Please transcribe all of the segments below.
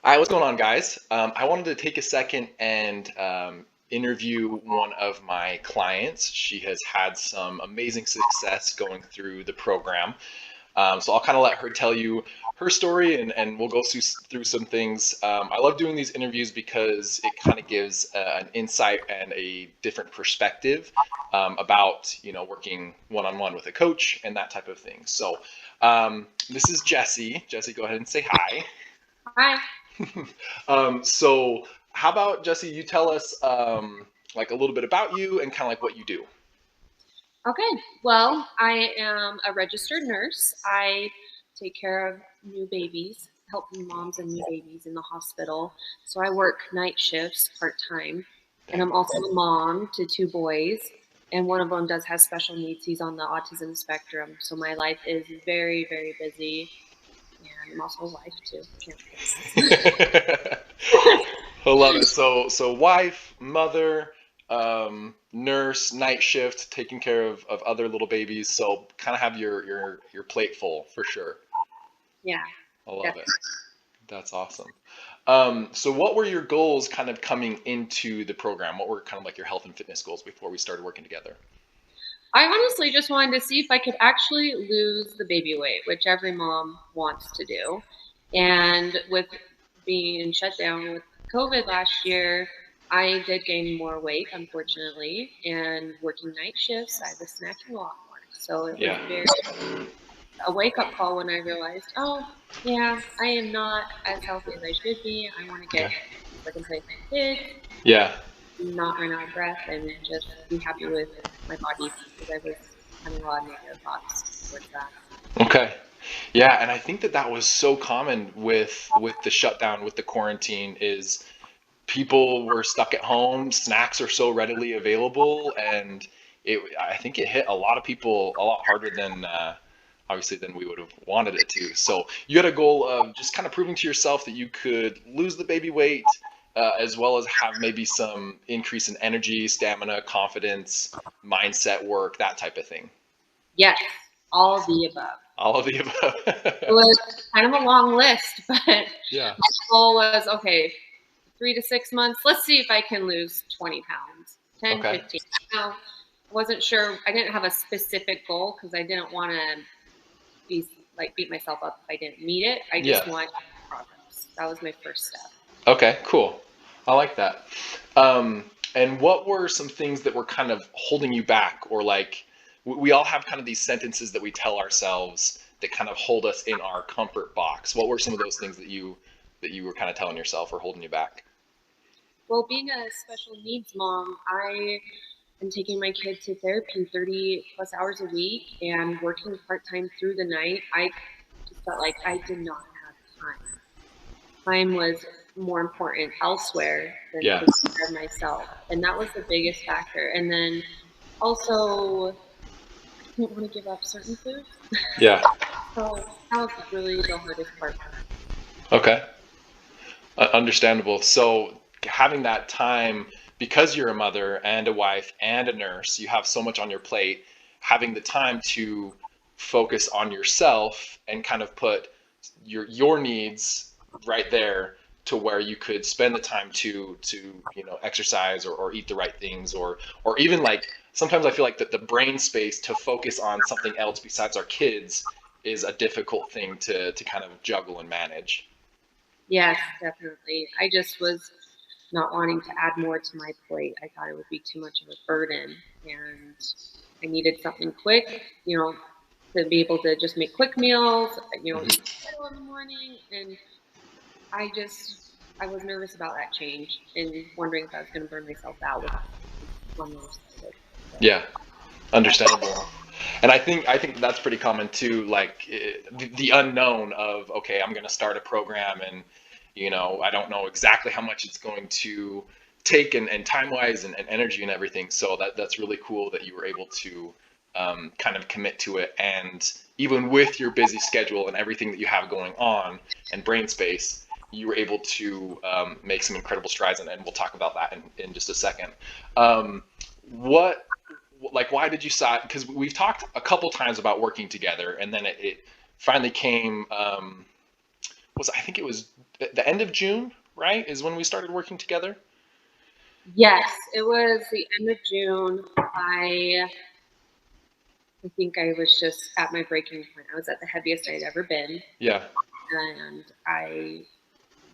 Hi, what's going on, guys? I wanted to take a second and interview one of my clients. She has had some amazing success going through the program. So I'll kind of let her tell you her story and we'll go through some things. I love doing these interviews because it kind of gives an insight and a different perspective about, working one-on-one with a coach and that type of thing. So this is Jessie. Jessie, go ahead and say hi. Hi. So how about Jesse, you tell us like a little bit about you and kind of like what you do. Okay. Well, I am a registered nurse. I take care of new babies, helping moms and new babies in the hospital. So I work night shifts part time. And Dang. I'm also a mom to two boys. And one of them does have special needs. He's on the autism spectrum. So my life is very, very busy. And I'm also a wife too. Can't I love it. So wife, mother, nurse, night shift, taking care of other little babies. So kind of have your plate full for sure. Yeah, I love it. definitely. That's awesome. So what were your goals kind of coming into the program? What were kind of like your health and fitness goals before we started working together? I honestly just wanted to see if I could actually lose the baby weight, which every mom wants to do. And with being shut down with COVID last year, I did gain more weight, unfortunately. And working night shifts, I was snacking a lot more. So it was Yeah. very a wake up call when I realized, oh, yeah, I am not as healthy as I should be. I want to get Okay. back and play with my kids, Yeah. not run out of breath, and just be happy with my body because I was having a lot of negative thoughts towards that. Okay. Yeah, and I think that that was so common with the shutdown, with the quarantine, is people were stuck at home, snacks are so readily available, and I think it hit a lot of people a lot harder than obviously than we would have wanted it to. So you had a goal of just kind of proving to yourself that you could lose the baby weight, as well as have maybe some increase in energy, stamina, confidence, mindset work, that type of thing. Yes, all of the above. All of the It above. was kind of a long list, but my Yeah. goal was okay, 3 to 6 months. Let's see if I can lose 20 pounds, 10, Okay. 15. Now, I wasn't sure. I didn't have a specific goal because I didn't want to be like beat myself up if I didn't meet it. I Yeah. just wanted progress. That was my first step. Okay, cool. I like that. And what were some things that were kind of holding you back, or like we all have kind of these sentences that we tell ourselves that kind of hold us in our comfort box. What were some of those things that you were kind of telling yourself or holding you back? Well, being a special needs mom, I am taking my kid to therapy 30 plus hours a week and working part time through the night. I just felt like I did not have time. Time was more important elsewhere than Yeah. taking care of myself. And that was the biggest factor. And then also, I didn't want to give up certain foods. Yeah. So that was really the hardest part. Okay. Understandable. So having that time, because you're a mother and a wife and a nurse, you have so much on your plate, having the time to focus on yourself and kind of put your needs right there to where you could spend the time to exercise or eat the right things or even like sometimes I feel like that the brain space to focus on something else besides our kids is a difficult thing to kind of juggle and manage. Yes, definitely. I just was not wanting to add more to my plate. I thought it would be too much of a burden, and I needed something quick, to be able to just make quick meals, eat Mhm. cereal in the morning. And I just, I was nervous about that change and wondering if I was going to burn myself out with when we started. So, Yeah, understandable. And I think that's pretty common too. Like the unknown of okay, I'm going to start a program, and I don't know exactly how much it's going to take and time wise and energy and everything. So that's really cool that you were able to kind of commit to it, and even with your busy schedule and everything that you have going on and brain space, you were able to make some incredible strides, and we'll talk about that in just a second. What like why did you decide, because we've talked a couple times about working together, and then it finally came, was I think it was the end of June, right, is when we started working together. Yes, it was the end of June. I think I was just at my breaking point. I was at the heaviest I'd ever been, Yeah. and I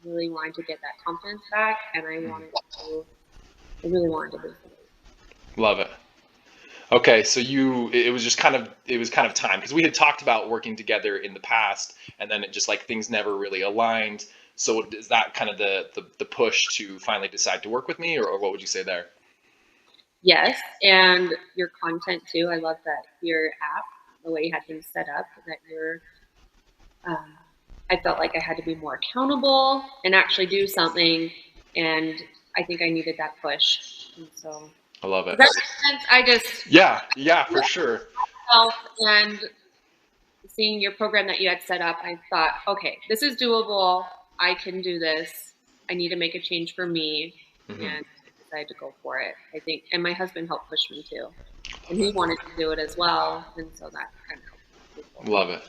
really wanted to get that confidence back, and I really wanted to lose the weight. Love it. Okay, so it was just it was kind of time because we had talked about working together in the past, and then it just like things never really aligned. So is that kind of the push to finally decide to work with me, or what would you say there? Yes, and your content too. I love that your app, the way you had things set up, that you're. Um, I felt like I had to be more accountable and actually do something, and I think I needed that push. And so, I love does it. that make sense? I just Yeah, yeah, for sure. felt and seeing your program that you had set up, I thought, okay, this is doable. I can do this. I need to make a change for me, Hmm. and I decided to go for it. I think, and my husband helped push me too, and Love he wanted to do it as well, and so that kind of helped move it. forward. Love it.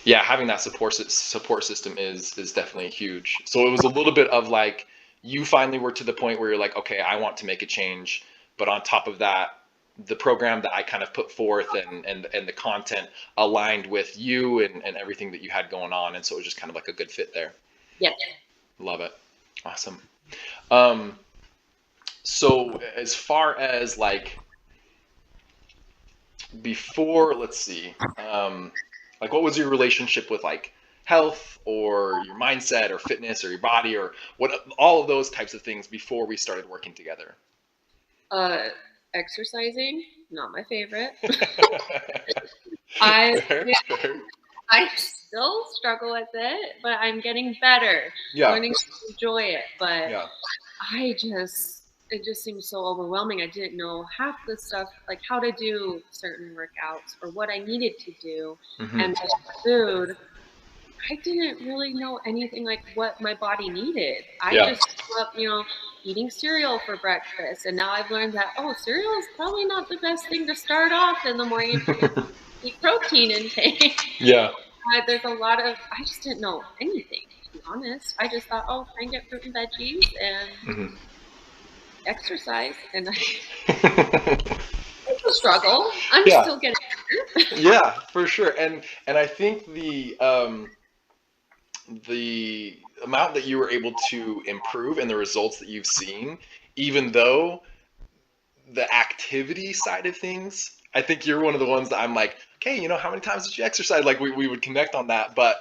Yeah, having that support system is definitely huge. So it was a little bit of like you finally were to the point where you're like, okay, I want to make a change, but on top of that, the program that I kind of put forth and the content aligned with you and everything that you had going on, and so it was just kind of like a good fit there. Yes. Love it. Awesome. Um, so as far as like before, let's see, like what was your relationship with like health or your mindset or fitness or your body or what, all of those types of things before we started working together? Uh, exercising, not my favorite. I Fair, fair. I still struggle with it, but I'm getting better, Yeah, learning to enjoy it. But yeah. it just seems so overwhelming. I didn't know half the stuff, like how to do certain workouts or what I needed to do. Hmm. And with food, I didn't really know anything like what my body needed. I Yeah. just grew up, eating cereal for breakfast. And now I've learned that, oh, cereal is probably not the best thing to start off in the morning if you're eat protein intake. Yeah. There's a lot of, I just didn't know anything, to be honest. I just thought, oh, try and get fruit and veggies and Hmm. exercise. And it's a struggle. I'm Yeah. still getting better. Yeah, for sure. And I think the amount that you were able to improve and the results that you've seen, even though the activity side of things, I think you're one of the ones that I'm like, okay, how many times did you exercise? Like we would connect on that, but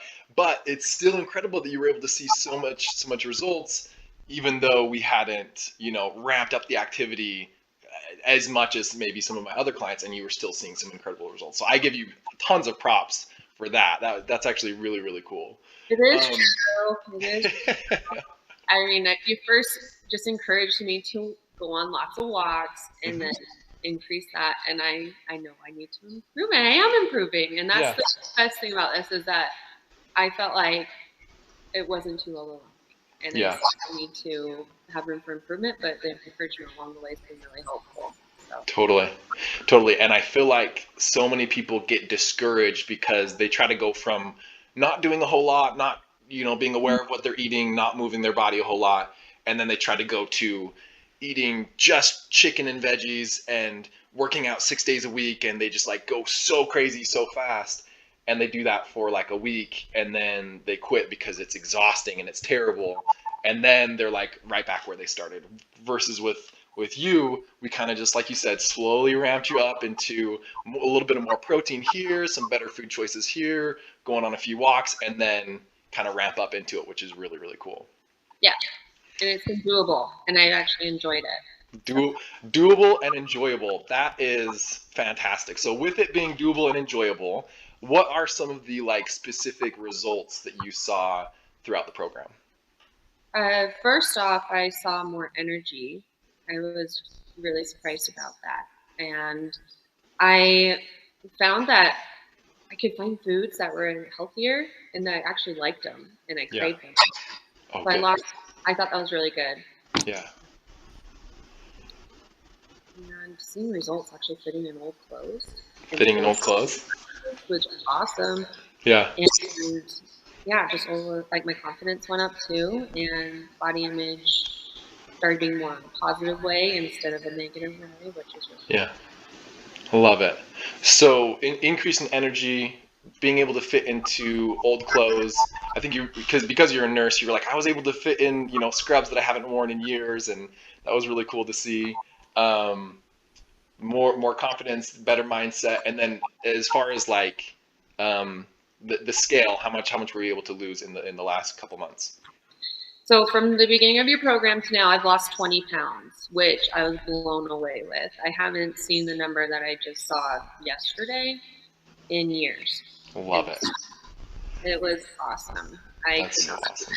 it's still incredible that you were able to see so much results, even though we hadn't, ramped up the activity as much as maybe some of my other clients, and you were still seeing some incredible results. So I give you tons of props for that. That's actually really, really cool. It is Um, true. It is. I mean, you first just encouraged me to go on lots of walks and then mhm. increase that. And I know I need to improve, and I am improving. And that's Yeah, the best thing about this is that I felt like it wasn't too overwhelming. And I yeah. still need to have room for improvement, but the encouragement along the way has been really helpful. So, Totally. Totally. And I feel like so many people get discouraged because they try to go from not doing a whole lot, not, being aware of what they're eating, not moving their body a whole lot, and then they try to go to eating just chicken and veggies and working out 6 days a week, and they just like go so crazy so fast. And they do that for like a week and then they quit because it's exhausting and it's terrible. And then they're like right back where they started. Versus with you, we kind of just like you said, slowly ramped you up into a little bit of more protein here, some better food choices here, going on a few walks, and then kind of ramp up into it, which is really, really cool. yeah, and it's been doable, and I actually enjoyed it. So, Do, Doable and enjoyable. That is fantastic. So with it being doable and enjoyable, what are some of the like specific results that you saw throughout the program? first off, I saw more energy. I was really surprised about that. And I found that I could find foods that were healthier and that I actually liked them and I Yeah. craved them. Oh, So good. I thought that was really good. Yeah. And seeing results actually fitting in old clothes in Fitting in old places, clothes. which was awesome. Yeah. And yeah, just over like my confidence went up too, and body image started being more in a positive way instead of a negative way, which is really Yeah. Love it. So increase in energy, being able to fit into old clothes. I think you because you're a nurse, you were like, I was able to fit in, scrubs that I haven't worn in years, and that was really cool to see. Um, more confidence, better mindset, and then as far as like the scale, how much were you able to lose in the last couple months? So from the beginning of your program to now, I've lost 20 pounds, which I was blown away with. I haven't seen the number that I just saw yesterday in years. Love it. It was awesome. I That's could so not. awesome.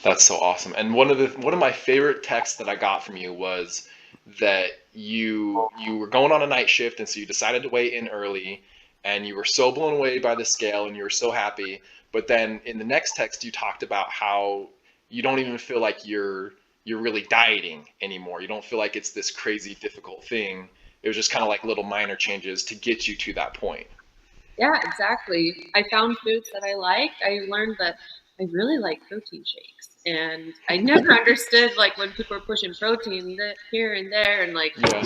That's so awesome. And one of my favorite texts that I got from you was that you were going on a night shift, and so you decided to weigh in early, and you were so blown away by the scale and you were so happy. But then in the next text you talked about how you don't even feel like you're really dieting anymore. You don't feel like it's this crazy difficult thing. It was just kind of like little minor changes to get you to that point. Yeah, exactly. I found foods that I liked. I learned that I really like protein shakes. And I never understood like when people are pushing protein here and there and like Yeah.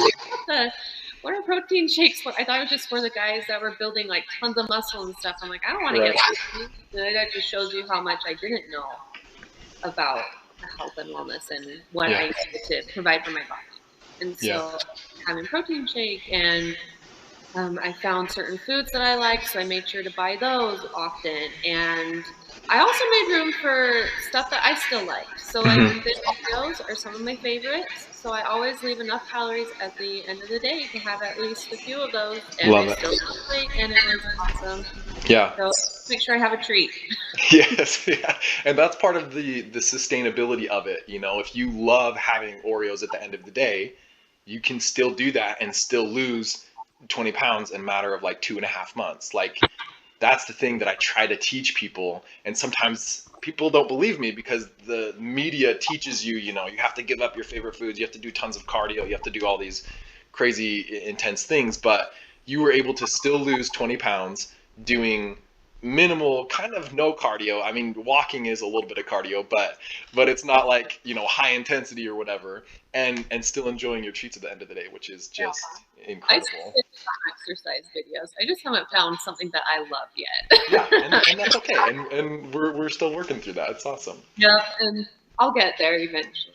what are protein shakes for? I thought it was just for the guys that were building like tons of muscle and stuff. I'm like, I don't want to Right. get protein. And that just shows you how much I didn't know about health and wellness and what Yeah. I needed to provide for my body. And Yeah. so having protein shake and I found certain foods that I liked, so I made sure to buy those often. And I also made room for stuff that I still liked. So, like Hmm. fish Cheetos are some of my favorites. So I always leave enough calories at the end of the day to have at least a few of those, and I Love it. still lost weight, and it was awesome. Yeah. So make sure I have a treat. Yes, yeah. And that's part of the sustainability of it. If you love having Oreos at the end of the day, you can still do that and still lose 20 pounds in a matter of like 2.5 months. Like that's the thing that I try to teach people. And sometimes people don't believe me because the media teaches you, you have to give up your favorite foods, you have to do tons of cardio, you have to do all these crazy intense things, but you were able to still lose 20 pounds doing minimal, kind of no cardio. I mean, walking is a little bit of cardio, but it's not like, high intensity or whatever, and still enjoying your treats at the end of the day, which is Yeah. just I incredible. still do exercise videos. I just haven't found something that I love Yeah, yet. and that's okay. And we're still working through that. It's awesome. Yep, and I'll get there eventually.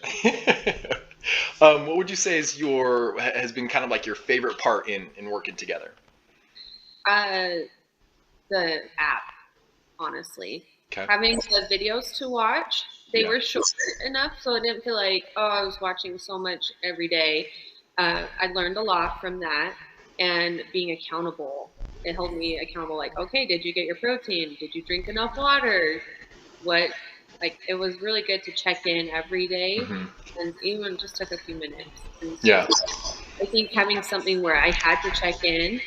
What would you say has been kind of like your favorite part in working together? Uh, the app, honestly. Okay. Having the videos to watch, they Yeah. were short enough so it didn't feel like, oh, I was watching so much every day. I learned a lot from that and being accountable. It held me accountable, like, okay, did you get your protein? Did you drink enough water? What, like, it was really good to check in every day Hmm. and even just took a few minutes. And so Yeah. I think having something where I had to check in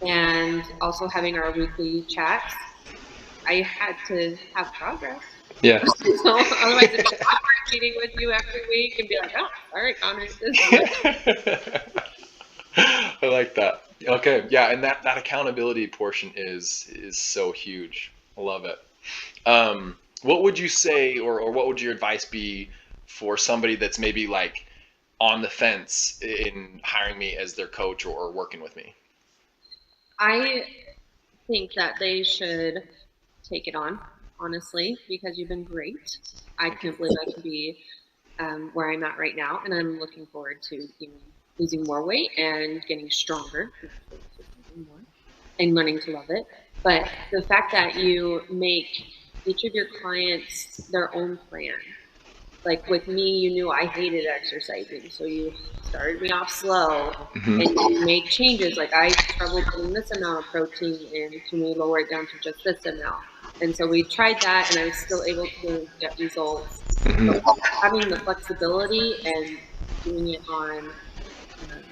and also having our weekly chats, I had to have progress. Yeah. So otherwise, it'd be awkward meeting with you every week and be like, "Oh, sorry, Connor, this is what." I like that. Okay. Yeah, and that accountability portion is so huge. I love it. What would you say, or what would your advice be for somebody that's maybe like on the fence in hiring me as their coach or working with me? I think that they should take it on, honestly, because you've been great. I Thank you. can't believe I can be where I'm at right now, and I'm looking forward to losing more weight and getting stronger, more, and learning to love it. But the fact that you make each of your clients their own plan. Like with me, you knew I hated exercising, so you started me off slow Hmm. and you made changes. Like I struggled getting this amount of protein in, can we lower it down to just this amount? And so we tried that, and I was still able to get results. So Hmm. having the flexibility and doing it on, um,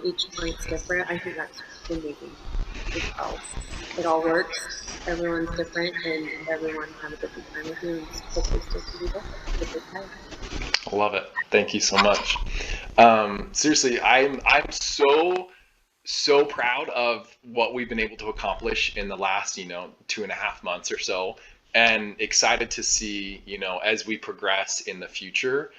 each client's different. I think that's been making as well. It all works. Everyone's different, and everyone have a different time with you, and hopefully still see results with their time. Love it. Thank you so much. Seriously, I'm so so proud of what we've been able to accomplish in the last, 2.5 months or so, and excited to see, as we progress in the future,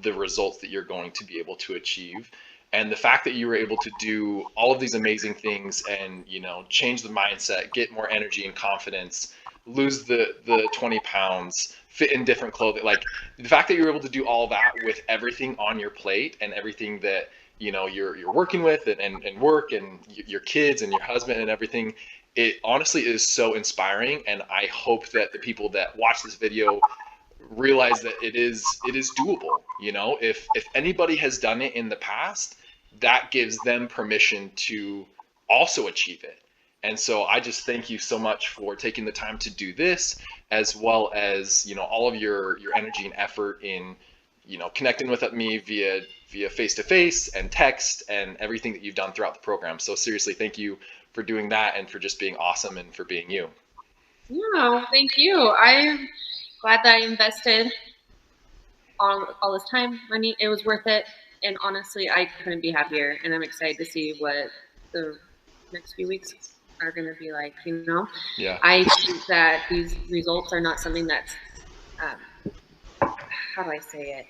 the results that you're going to be able to achieve. And the fact that you were able to do all of these amazing things and, change the mindset, get more energy and confidence, lose the 20 pounds, fit in different clothing, like the fact that you're able to do all that with everything on your plate and everything that you're working with and work and your kids and your husband and everything, it honestly is so inspiring. And I hope that the people that watch this video realize that it is doable. If anybody has done it in the past, that gives them permission to also achieve it. And so I just thank you so much for taking the time to do this, as well as all of your energy and effort in connecting with me via face to face and text and everything that you've done throughout the program. So seriously, thank you for doing that and for just being awesome and for being you. No, thank you. I'm glad that I invested all this time, money. It was worth it. And honestly, I couldn't be happier. And I'm excited to see what the next few weeks are going to be like. Yeah. I think that these results are not something that's, how do I say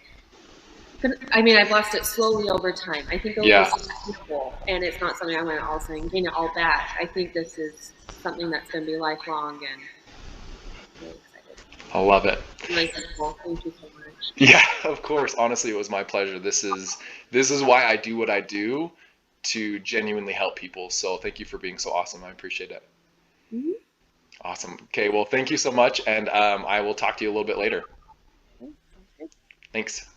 it? I mean, I've lost it slowly over time. I think it'll be Yeah. sustainable, and it's not something I'm going to all of a sudden gain it all back. I think this is something that's going to be lifelong, and I'm really excited. I love it. Really thankful. Thank you so much. Yeah, of course. Honestly, it was my pleasure. This is why I do what I do, to genuinely help people. So thank you for being so awesome. I appreciate it. Mm-hmm. Awesome. Okay, well, thank you so much, and I will talk to you a little bit later. Okay, sounds good. Thanks.